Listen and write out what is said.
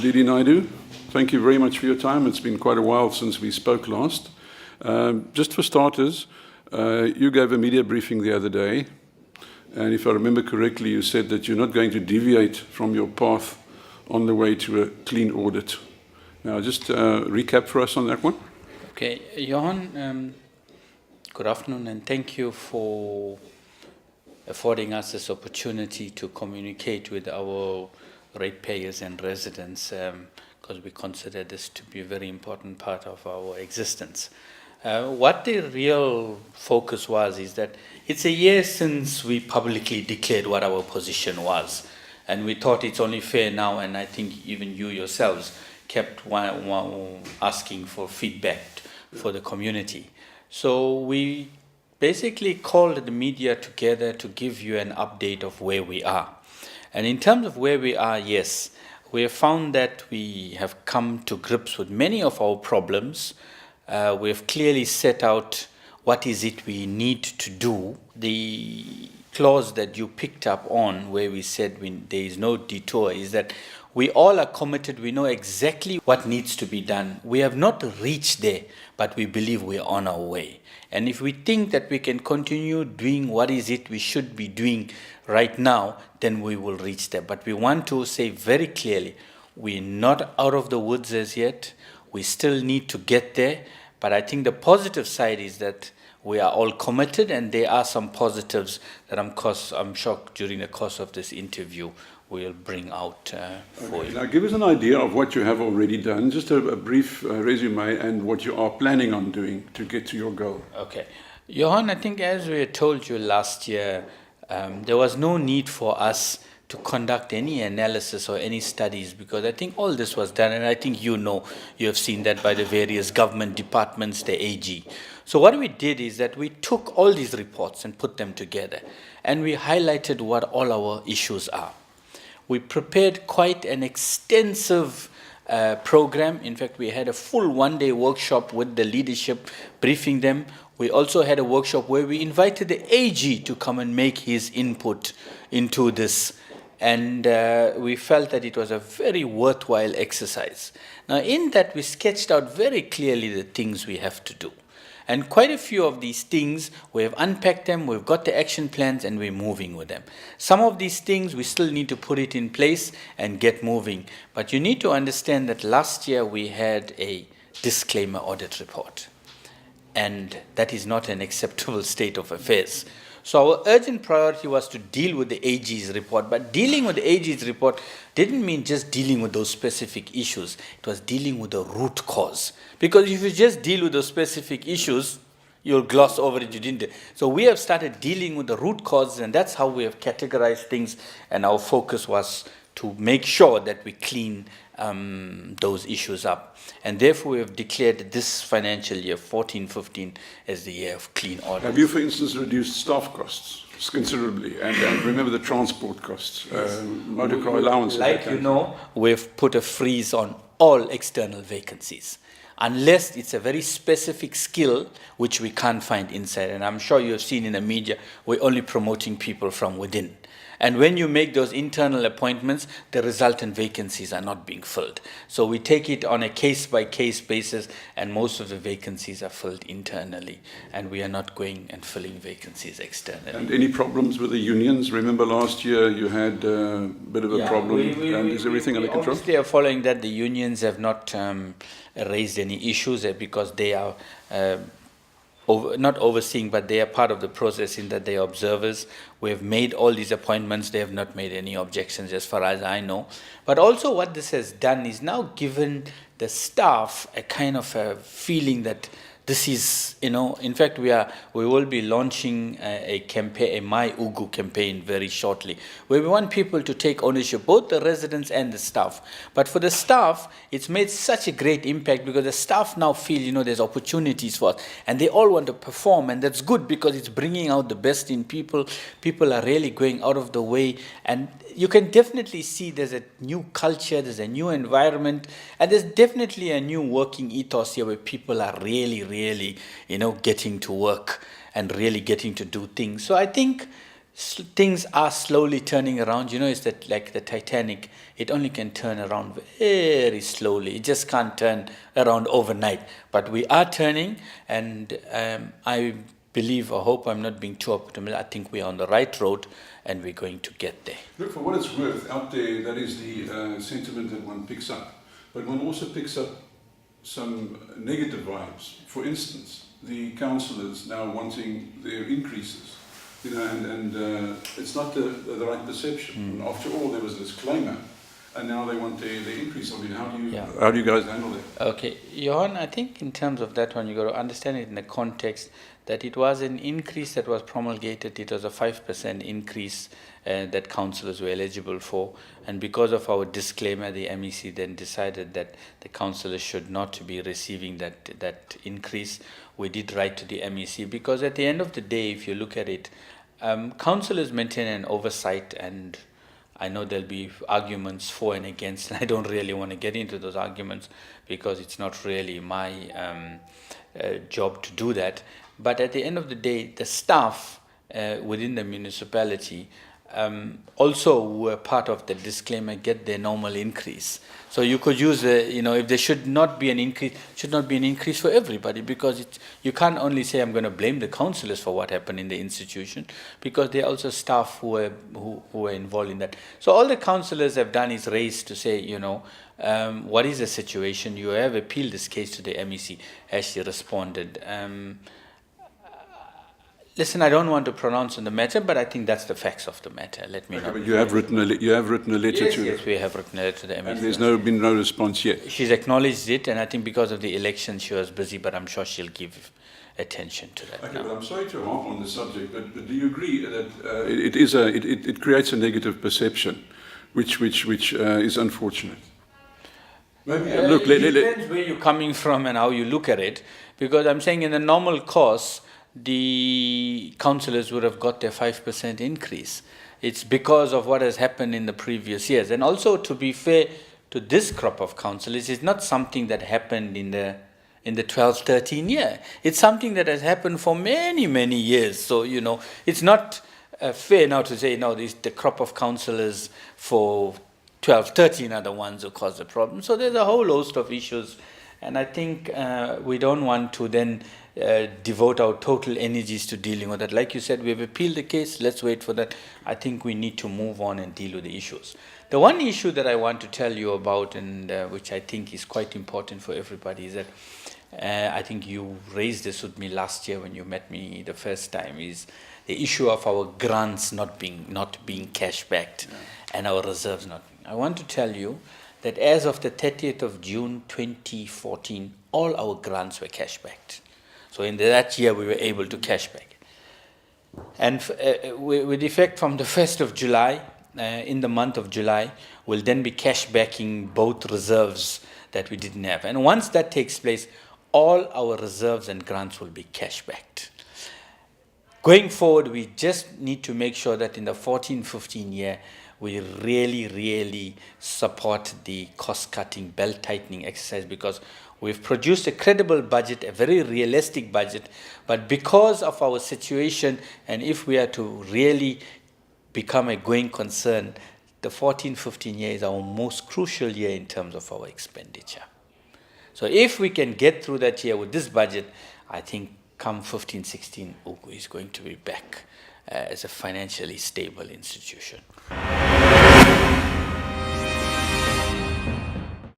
Indeed, Naidoo. Thank you very much for your time. It's been quite a while since we spoke last. Just for starters, you gave a media briefing the other day, and if I remember correctly, you said that you're not going to deviate from your path on the way to a clean audit. Now, just recap for us on that one. Okay, Johan, good afternoon, and thank you for affording us this opportunity to communicate with our ratepayers and residents, because we consider this to be a very important part of our existence. What the real focus was is that it's a year since we publicly declared what our position was, and we thought it's only fair now, and I think even you yourselves kept asking for feedback for the community. So we basically called the media together to give you an update of where we are. And in terms of where we are, yes, we have found that we have come to grips with many of our problems. We have clearly set out what is it we need to do. The clause that you picked up on where we said there is no detour is that we all are committed. We know exactly what needs to be done. We have not reached there, but we believe we are on our way. And if we think that we can continue doing what is it we should be doing right now, then we will reach there. But we want to say very clearly, we're not out of the woods as yet. We still need to get there. But I think the positive side is that we are all committed, and there are some positives that I'm sure during the course of this interview we'll bring out for you. Now, give us an idea of what you have already done, just a brief resume, and what you are planning on doing to get to your goal. Okay. Johan, I think as we told you last year, there was no need for us to conduct any analysis or any studies, because I think all this was done, and I think you have seen that by the various government departments, the AG. So what we did is that we took all these reports and put them together, and we highlighted what all our issues are. We prepared quite an extensive program. In fact, we had a full one-day workshop with the leadership, briefing them. We also had a workshop where we invited the AG to come and make his input into this. And we felt that it was a very worthwhile exercise. Now, in that, we sketched out very clearly the things we have to do. And quite a few of these things, we have unpacked them, we've got the action plans, and we're moving with them. Some of these things, we still need to put it in place and get moving. But you need to understand that last year we had a disclaimer audit report. And that is not an acceptable state of affairs. So our urgent priority was to deal with the AG's report. But dealing with the AG's report didn't mean just dealing with those specific issues. It was dealing with the root cause. Because if you just deal with those specific issues, you'll gloss over it. You didn't. So we have started dealing with the root causes, and that's how we have categorized things. And our focus was to make sure that we clean those issues up. And therefore, we have declared this financial year, 14-15, as the year of clean audit. Have you, for instance, reduced staff costs considerably? And remember the transport costs, motor car allowances. Like you know, we've put a freeze on all external vacancies, unless it's a very specific skill which we can't find inside. And I'm sure you have seen in the media, we're only promoting people from within. And when you make those internal appointments, the resultant vacancies are not being filled. So we take it on a case-by-case basis, and most of the vacancies are filled internally. And we are not going and filling vacancies externally. And any problems with the unions? Remember last year you had a bit of a problem. Is everything under control? Obviously, are following that. The unions have not raised any issues because they are not overseeing, but they are part of the process in that they are observers. We have made all these appointments. They have not made any objections as far as I know. But also what this has done is now given the staff a kind of a feeling that this is, in fact, we will be launching a campaign, a My Ugu campaign very shortly, where we want people to take ownership, both the residents and the staff. But for the staff, it's made such a great impact because the staff now feel, there's opportunities for us, and they all want to perform, and that's good because it's bringing out the best in people. People are really going out of the way, and you can definitely see there's a new culture, there's a new environment, and there's definitely a new working ethos here where people are really, getting to work and really getting to do things. So I think things are slowly turning around. You know, it's that like the Titanic, it only can turn around very slowly. It just can't turn around overnight. But we are turning, and I believe or hope I'm not being too optimistic. I think we're on the right road, and we're going to get there. Look, for what it's worth, out there, that is the sentiment that one picks up. But one also picks up some negative vibes. For instance, the councillors now wanting their increases. You know, and it's not the right perception. After all, there was a disclaimer, and now they want their increase. I mean, how do you guys handle that? Okay, Johan, I think in terms of that one, you got to understand it in the context that it was an increase that was promulgated. It was a 5% increase that councillors were eligible for, and because of our disclaimer, the MEC then decided that the councillors should not be receiving that increase. We did write to the MEC because at the end of the day, if you look at it, councillors maintain an oversight, and I know there'll be arguments for and against, and I don't really want to get into those arguments because it's not really my job to do that. But at the end of the day, the staff within the municipality also were part of the disclaimer, get their normal increase. So you could use, if there should not be an increase, should not be an increase for everybody, because you can't only say I'm going to blame the councillors for what happened in the institution, because there are also staff who were involved in that. So all the councillors have done is raise to say, what is the situation? You have appealed this case to the MEC. Has she responded? Listen, I don't want to pronounce on the matter, but I think that's the facts of the matter. Let me know. But you have written a letter to Yes, we have written a letter to the MEC. And there's been no response yet. She's acknowledged it, and I think because of the election, she was busy, but I'm sure she'll give attention to that. Okay, now. but I'm sorry to harp on the subject, but do you agree that it creates a negative perception, which is unfortunate? Maybe it depends where you're coming from and how you look at it, because I'm saying in the normal course, the councillors would have got their 5% increase. It's because of what has happened in the previous years. And also, to be fair to this crop of councillors, it's not something that happened in the 12-13 year. It's something that has happened for many, many years. So, it's not fair now to say, no, the crop of councillors for 12-13 are the ones who caused the problem. So there's a whole host of issues. And I think we don't want to then devote our total energies to dealing with that. Like you said, we have appealed the case. Let's wait for that. I think we need to move on and deal with the issues. The one issue that I want to tell you about, and which I think is quite important for everybody, is that I think you raised this with me last year when you met me the first time, is the issue of our grants not being cash backed, and our reserves not. I want to tell you that as of the 30th of June 2014, all our grants were cash backed. So in that year, we were able to cash back. And with effect from the 1st of July, in the month of July, we'll then be cash backing both reserves that we didn't have. And once that takes place, all our reserves and grants will be cash backed. Going forward, we just need to make sure that in the 14-15 year, we really, really support the cost-cutting, belt-tightening exercise, because we've produced a credible budget, a very realistic budget, but because of our situation, and if we are to really become a going concern, the 14-15 year is our most crucial year in terms of our expenditure. So if we can get through that year with this budget, I think come 15-16, Ugu is going to be back as a financially stable institution.